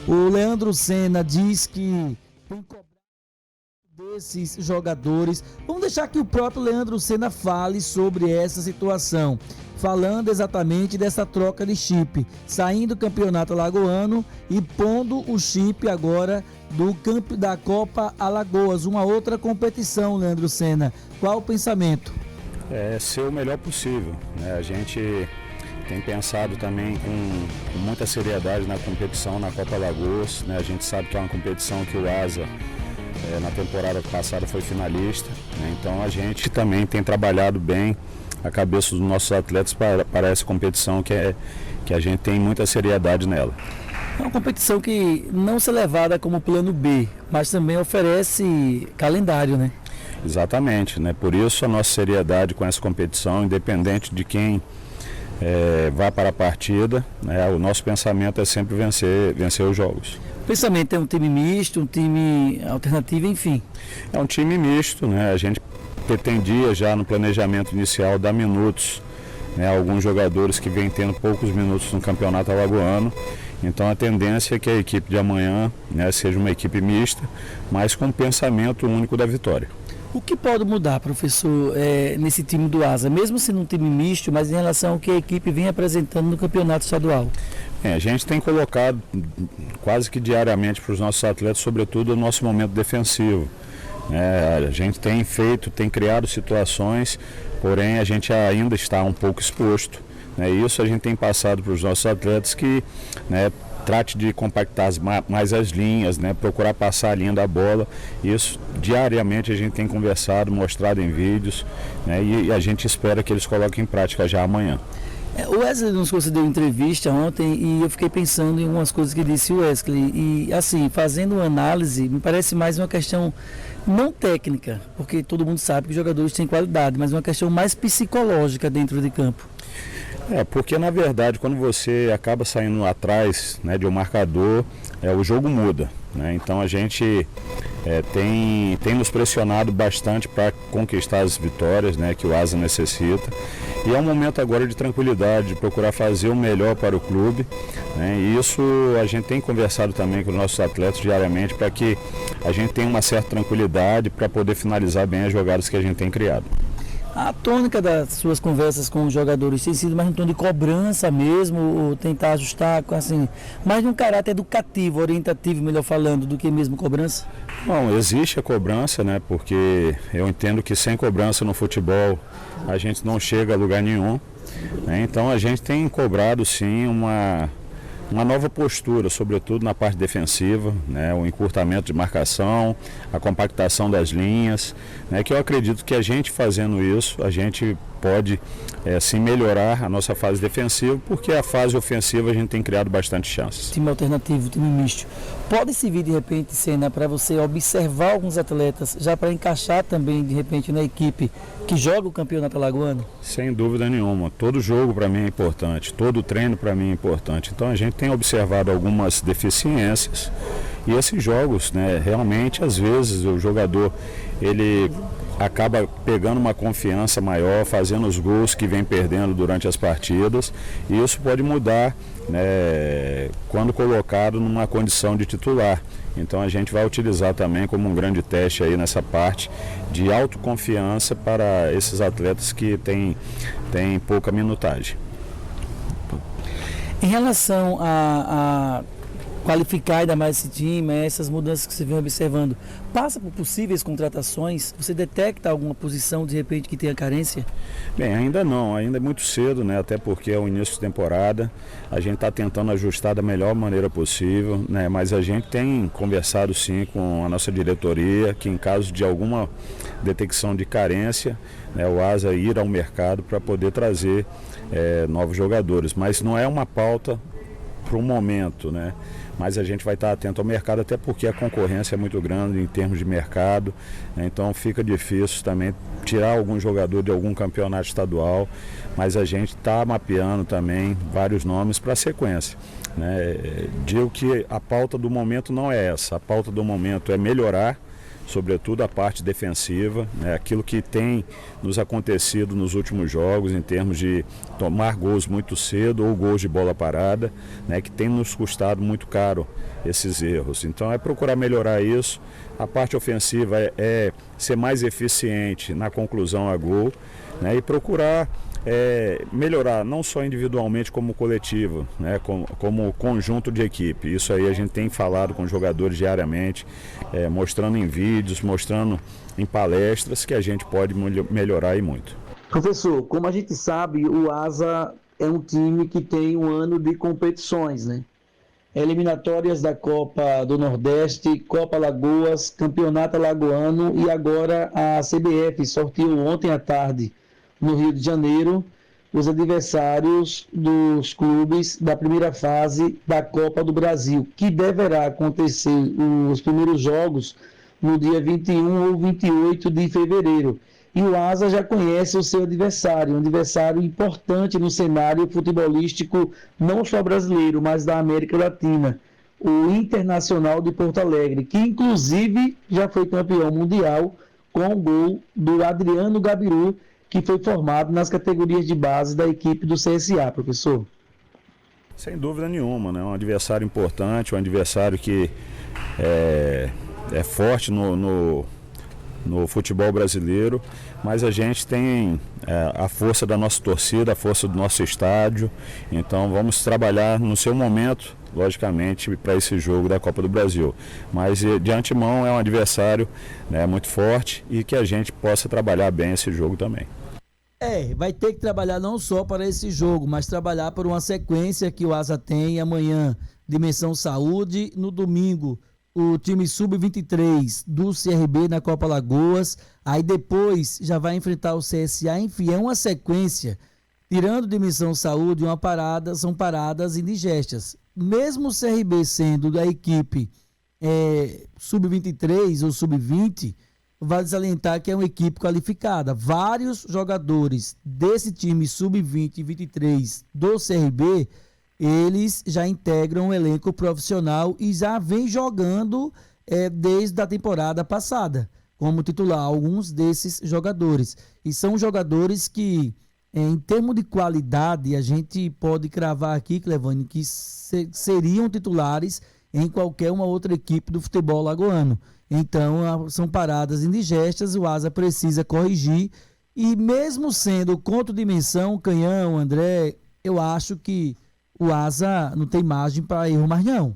O Leandro Senna diz que tem cobrado desses jogadores. Vamos deixar que o próprio Leandro Senna fale sobre essa situação, falando exatamente dessa troca de chip, saindo do campeonato alagoano e pondo o chip agora da Copa Alagoas, uma outra competição. Leandro Senna, qual o pensamento? É ser o melhor possível, né? A gente tem pensado também com muita seriedade na competição na Copa Alagoas, né? A gente sabe que é uma competição que o Asa na temporada passada foi finalista, né? Então a gente também tem trabalhado bem a cabeça dos nossos atletas para essa competição que a gente tem muita seriedade nela. É uma competição que não se é levada como plano B, mas também oferece calendário, né? Exatamente, né? Por isso a nossa seriedade com essa competição, independente de quem vá para a partida, né? O nosso pensamento é sempre vencer os jogos. O pensamento é um time misto, um time alternativo, enfim. É um time misto, né? A gente pretendia já no planejamento inicial dar minutos, né, a alguns jogadores que vêm tendo poucos minutos no campeonato alagoano. Então a tendência é que a equipe de amanhã, né, seja uma equipe mista, mas com pensamento único da vitória. O que pode mudar, professor, nesse time do Asa, mesmo sendo um time misto, mas em relação ao que a equipe vem apresentando no campeonato estadual? A gente tem colocado quase que diariamente para os nossos atletas, sobretudo o nosso momento defensivo. A gente tem criado situações, porém a gente ainda está um pouco exposto. Isso a gente tem passado para os nossos atletas que, trate de compactar mais as linhas, procurar passar a linha da bola. Isso diariamente a gente tem conversado, mostrado em vídeos, e a gente espera que eles coloquem em prática já amanhã. O Wesley nos concedeu entrevista ontem e eu fiquei pensando em algumas coisas que disse o Wesley. E assim, fazendo uma análise, me parece mais uma questão não técnica, porque todo mundo sabe que os jogadores têm qualidade, mas uma questão mais psicológica dentro de campo. Porque na verdade quando você acaba saindo atrás, de um marcador, o jogo muda. Então a gente tem nos pressionado bastante para conquistar as vitórias, que o Asa necessita. E é um momento agora de tranquilidade, de procurar fazer o melhor para o clube. E isso a gente tem conversado também com os nossos atletas diariamente para que a gente tenha uma certa tranquilidade para poder finalizar bem as jogadas que a gente tem criado. A tônica das suas conversas com os jogadores tem sido mais um tom de cobrança mesmo, ou tentar ajustar, assim, mais num caráter educativo, orientativo, melhor falando, do que mesmo cobrança? Bom, existe a cobrança, porque eu entendo que sem cobrança no futebol a gente não chega a lugar nenhum. Então a gente tem cobrado sim uma nova postura, sobretudo na parte defensiva, o encurtamento de marcação, a compactação das linhas, que eu acredito que a gente fazendo isso, a gente pode sim melhorar a nossa fase defensiva, porque a fase ofensiva a gente tem criado bastante chances. Time alternativo, time misto. Pode servir de repente, Senna, para você observar alguns atletas, já para encaixar também de repente na equipe que joga o campeonato alagoano? Sem dúvida nenhuma. Todo jogo para mim é importante, todo treino para mim é importante. Então a gente tem observado algumas deficiências e esses jogos, realmente às vezes o jogador ele acaba pegando uma confiança maior, fazendo os gols que vem perdendo durante as partidas, e isso pode mudar quando colocado numa condição de titular. Então a gente vai utilizar também como um grande teste aí nessa parte de autoconfiança para esses atletas que têm pouca minutagem. Em relação a qualificar ainda mais esse time, essas mudanças que você vem observando, passa por possíveis contratações? Você detecta alguma posição de repente que tenha carência? Bem, ainda não, ainda é muito cedo, até porque é o início de temporada, a gente está tentando ajustar da melhor maneira possível, mas a gente tem conversado sim com a nossa diretoria, que em caso de alguma detecção de carência, o Asa ir ao mercado para poder trazer novos jogadores, mas não é uma pauta para o momento, mas a gente vai estar atento ao mercado, até porque a concorrência é muito grande em termos de mercado, então fica difícil também tirar algum jogador de algum campeonato estadual, mas a gente está mapeando também vários nomes para a sequência. Digo que a pauta do momento não é essa, a pauta do momento é melhorar, sobretudo a parte defensiva, né? Aquilo que tem nos acontecido nos últimos jogos em termos de tomar gols muito cedo ou gols de bola parada, né? Que tem nos custado muito caro esses erros. Então é procurar melhorar isso. A parte ofensiva é ser mais eficiente na conclusão a gol, né? E procurar melhorar não só individualmente como coletivo, né, como conjunto de equipe. Isso aí a gente tem falado com os jogadores diariamente, mostrando em vídeos, mostrando em palestras que a gente pode melhorar e muito. Professor, como a gente sabe, o Asa é um time que tem um ano de competições, né? Eliminatórias da Copa do Nordeste, Copa Lagoas, Campeonato Alagoano e agora a CBF sorteou ontem à tarde no Rio de Janeiro os adversários dos clubes da primeira fase da Copa do Brasil, que deverá acontecer os primeiros jogos no dia 21 ou 28 de fevereiro. E o Asa já conhece o seu adversário, um adversário importante no cenário futebolístico não só brasileiro, mas da América Latina, o Internacional de Porto Alegre, que inclusive já foi campeão mundial com o gol do Adriano Gabiru, que foi formado nas categorias de base da equipe do CSA, professor. Sem dúvida nenhuma, né? Um adversário importante, um adversário que é forte no futebol brasileiro, mas a gente tem a força da nossa torcida, a força do nosso estádio, então vamos trabalhar no seu momento, logicamente, para esse jogo da Copa do Brasil. Mas de antemão é um adversário, né, muito forte e que a gente possa trabalhar bem esse jogo também. Vai ter que trabalhar não só para esse jogo, mas trabalhar por uma sequência que o Asa tem amanhã, Dimensão Saúde, no domingo o time sub-23 do CRB na Copa Lagoas, aí depois já vai enfrentar o CSA, enfim, é uma sequência, tirando Dimensão Saúde, são paradas indigestas. Mesmo o CRB sendo da equipe sub-23 ou sub-20, vale salientar que é uma equipe qualificada. Vários jogadores desse time sub-20 e 23 do CRB, eles já integram o elenco profissional e já vem jogando desde a temporada passada, como titular, alguns desses jogadores. E são jogadores que, em termos de qualidade, a gente pode cravar aqui, Clevane, que seriam titulares em qualquer uma outra equipe do futebol lagoano. Então, são paradas indigestas, o Asa precisa corrigir. E mesmo sendo contra Dimensão, Canhão, André, eu acho que o Asa não tem margem para erro mais não.